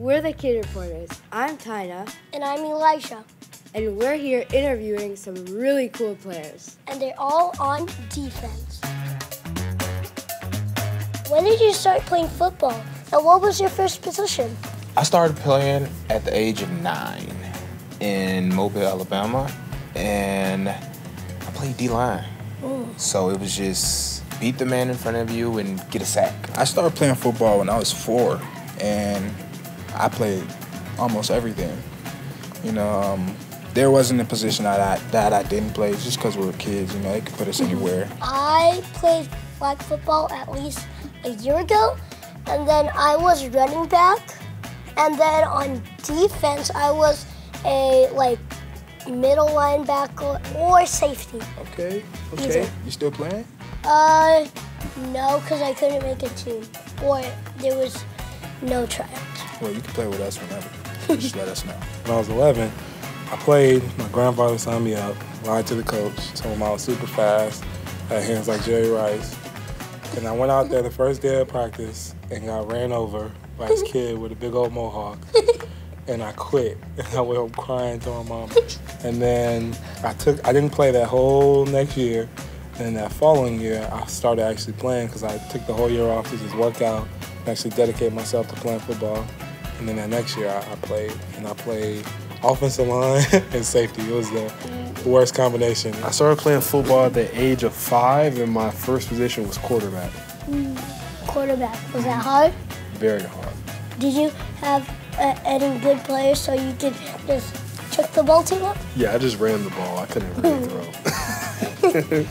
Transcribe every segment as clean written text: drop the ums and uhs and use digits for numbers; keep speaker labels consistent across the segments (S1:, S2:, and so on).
S1: We're the Kid Reporters. I'm Tyna.
S2: And I'm Elijah.
S1: And we're here interviewing some really cool players.
S2: And they're all on defense. When did you start playing football? And what was your first position?
S3: I started playing at the age of 9 in Mobile, Alabama. And I played D-line. So it was just beat the man in front of you and get a sack.
S4: I started playing football when I was 4, and I played almost everything. You know, there wasn't a position that I didn't play just because we were kids. You know, they could put us anywhere.
S2: I played flag football at least a year ago, and then I was running back, and then on defense I was a middle linebacker or safety.
S4: Okay.
S2: Either.
S4: You still playing?
S2: No, because I couldn't make a team, or there was no tryout.
S4: Well, you can play with us whenever. Just let us know.
S5: When I was 11, I played. My grandfather signed me up, lied to the coach, told him I was super fast, had hands like Jerry Rice. And I went out there the first day of practice and got ran over by this kid with a big old mohawk. And I quit. And I went home crying to my mom. And then I didn't play that whole next year. And that following year, I started actually playing because I took the whole year off to just work out and actually dedicate myself to playing football. And then that next year, I played. And I played offensive line and safety. It was the worst combination.
S6: I started playing football at the age of 5, and my first position was quarterback.
S2: Quarterback, was that hard?
S6: Very hard.
S2: Did you have any good players so you could just chuck the ball to them?
S6: Yeah, I just ran the ball. I couldn't really throw.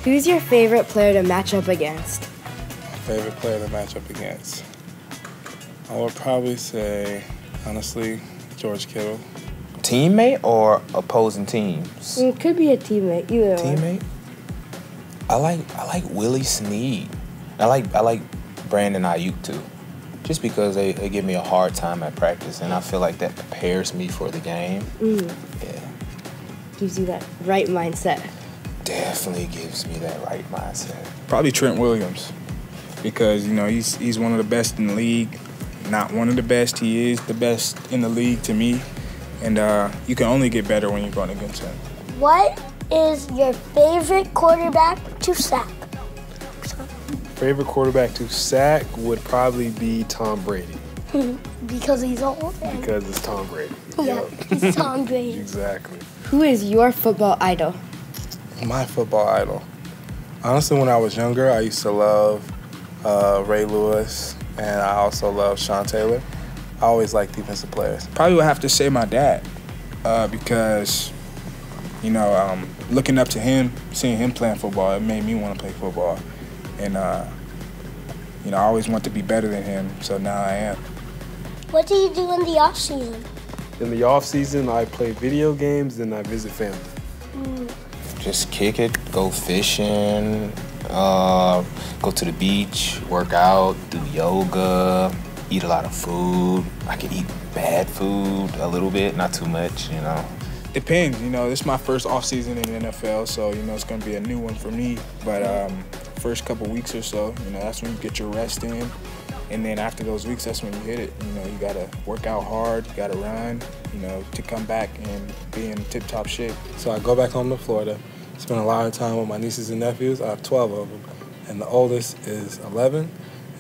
S1: Who's your favorite player to match up against?
S5: Favorite player to match up against? I would probably say, honestly, George Kittle.
S3: Teammate or opposing teams?
S1: It could be a teammate, either one.
S3: Teammate? I like Willie Snead. I like Brandon Ayuk too. Just because they give me a hard time at practice, and I feel like that prepares me for the game. Yeah.
S1: Gives you that right mindset.
S3: Definitely gives me that right mindset.
S4: Probably Trent Williams, because, you know, he's one of the best in the league. Not one of the best, he is the best in the league to me. And you can only get better when you're going against him.
S2: What is your favorite quarterback to sack?
S6: Favorite quarterback to sack would probably be Tom Brady.
S2: Because he's old.
S6: Because it's Tom Brady.
S2: Yeah, he's Tom Brady.
S6: Exactly.
S1: Who is your football idol?
S5: My football idol. Honestly, when I was younger, I used to love Ray Lewis, and I also love Sean Taylor. I always liked defensive players.
S4: Probably would have to say my dad, because, you know, looking up to him, seeing him playing football, it made me want to play football. And, you know, I always want to be better than him, so now I am.
S2: What do you do in the off season?
S6: In the off season, I play video games and I visit family.
S3: Just kick it, go fishing, go to the beach, work out, do yoga, eat a lot of food. I can eat bad food a little bit, not too much, you know.
S4: Depends, you know, this is my first off season in the NFL, so, you know, it's going to be a new one for me. But first couple weeks or so, you know, that's when you get your rest in. And then after those weeks, that's when you hit it. You know, you got to work out hard, you got to run, you know, to come back and be in tip-top shape.
S5: So I go back home to Florida, spend a lot of time with my nieces and nephews. I have 12 of them, and the oldest is 11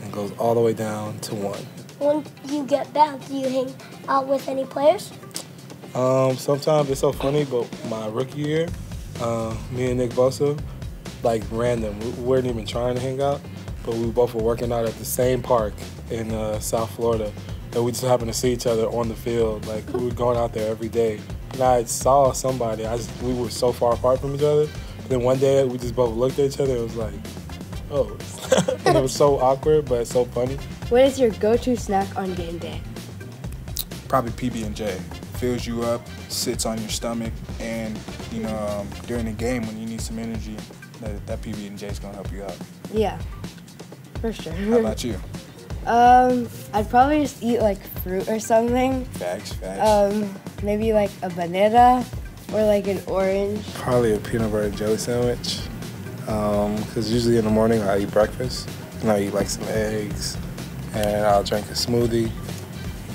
S5: and goes all the way down to 1.
S2: When you get back, do you hang out with any players?
S5: Sometimes it's so funny, but my rookie year, me and Nick Bosa, like random, we weren't even trying to hang out, but we both were working out at the same park in South Florida, and we just happened to see each other on the field. Like, we were going out there every day. And I saw somebody, we were so far apart from each other, but then one day we just both looked at each other, and it was like, oh. And it was so awkward, but so funny.
S1: What is your go-to snack on game day?
S4: Probably PB&J. Fills you up, sits on your stomach, and, you know, during the game when you need some energy, that PB&J is gonna help you out.
S1: Yeah, for sure.
S4: How about you?
S1: I'd probably just eat like fruit or something.
S4: Facts.
S1: Maybe like a banana or like an orange.
S5: Probably a peanut butter and jelly sandwich, because usually in the morning I eat breakfast, and I eat like some eggs, and I'll drink a smoothie,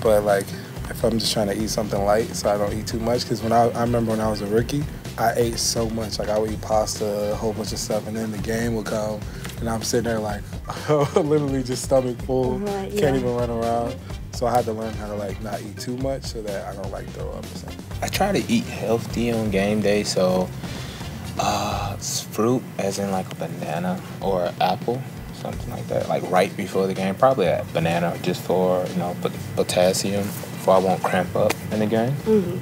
S5: But like, if I'm just trying to eat something light, so I don't eat too much. Because I remember when I was a rookie, I ate so much. Like I would eat pasta, a whole bunch of stuff, and then the game would come, and I'm sitting there like, literally just stomach full, can't even run around. So I had to learn how to like not eat too much so that I don't like throw up or something.
S3: I try to eat healthy on game day, so it's fruit, as in like a banana or an apple, something like that. Like right before the game, probably a banana just for potassium, so I won't cramp up in the game.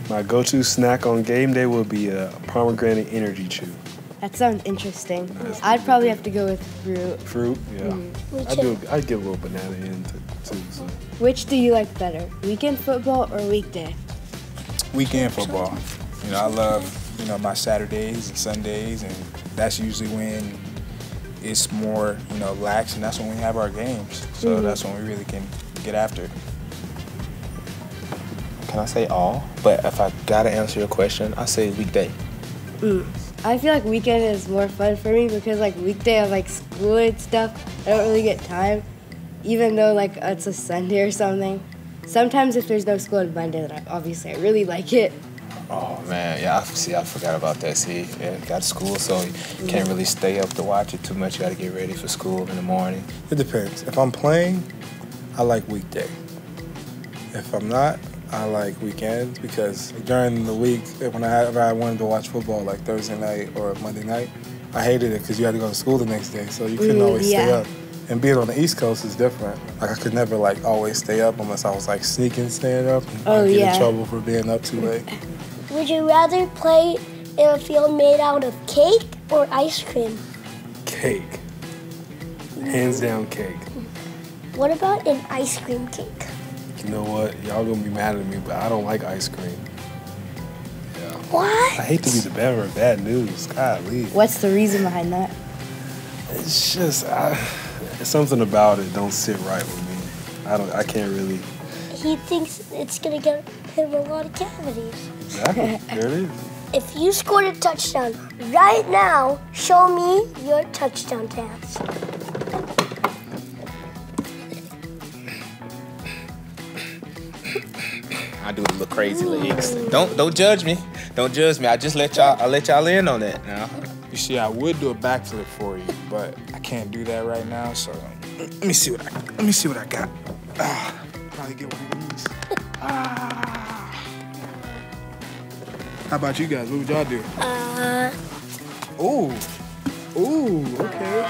S6: My go-to snack on game day would be a pomegranate energy chew.
S1: That sounds interesting. I'd probably have to go with fruit.
S6: Fruit, yeah. I'd give a little banana in too. So.
S1: Which do you like better, weekend football or weekday?
S4: Weekend football. You know, I love, my Saturdays and Sundays, and that's usually when it's more, lax, and that's when we have our games. So that's when we really can get after it.
S3: Can I say all? But if I gotta answer your question, I say weekday.
S1: I feel like weekend is more fun for me because like weekday I have like school and stuff. I don't really get time, even though like it's a Sunday or something. Sometimes if there's no school on Monday, then obviously I really like it.
S3: Oh man, yeah. I forgot about that. See, yeah, got school, so you can't really stay up to watch it too much. You got to get ready for school in the morning.
S5: It depends. If I'm playing, I like weekday. If I'm not, I like weekends because during the week, whenever I wanted to watch football, like Thursday night or Monday night, I hated it because you had to go to school the next day, so you couldn't always stay up. And being on the East Coast is different. Like I could never like always stay up unless I was like sneaking staying up and I'd get in trouble for being up too late.
S2: Would you rather play in a field made out of cake or ice cream?
S6: Cake. Hands down cake.
S2: What about an ice cream cake?
S6: You know what? Y'all gonna be mad at me, but I don't like ice cream. Yeah.
S2: What?
S6: I hate to be the bearer of bad news. Golly.
S1: What's the reason behind that?
S6: It's just, something about it don't sit right with me. I can't really.
S2: He thinks it's gonna give him a lot of cavities.
S6: Exactly. There it is.
S2: If you scored a touchdown right now, show me your touchdown dance.
S3: I do the little crazy legs. Don't judge me. Don't judge me. I let y'all in on that now.
S4: You see, I would do a backflip for you, but I can't do that right now. So let me see what I got. Probably get one of these. How about you guys? What would y'all do? Ooh, okay.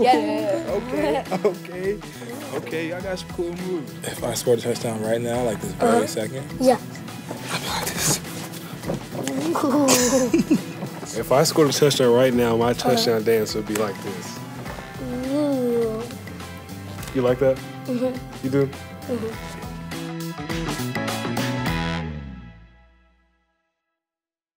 S1: Get it.
S4: Okay, y'all got some cool moves.
S5: If I scored a touchdown right now, like this very second,
S2: Yeah.
S5: I'd be like this.
S6: If I scored a touchdown right now, my touchdown dance would be like this.
S2: Ooh.
S6: You like that? You do?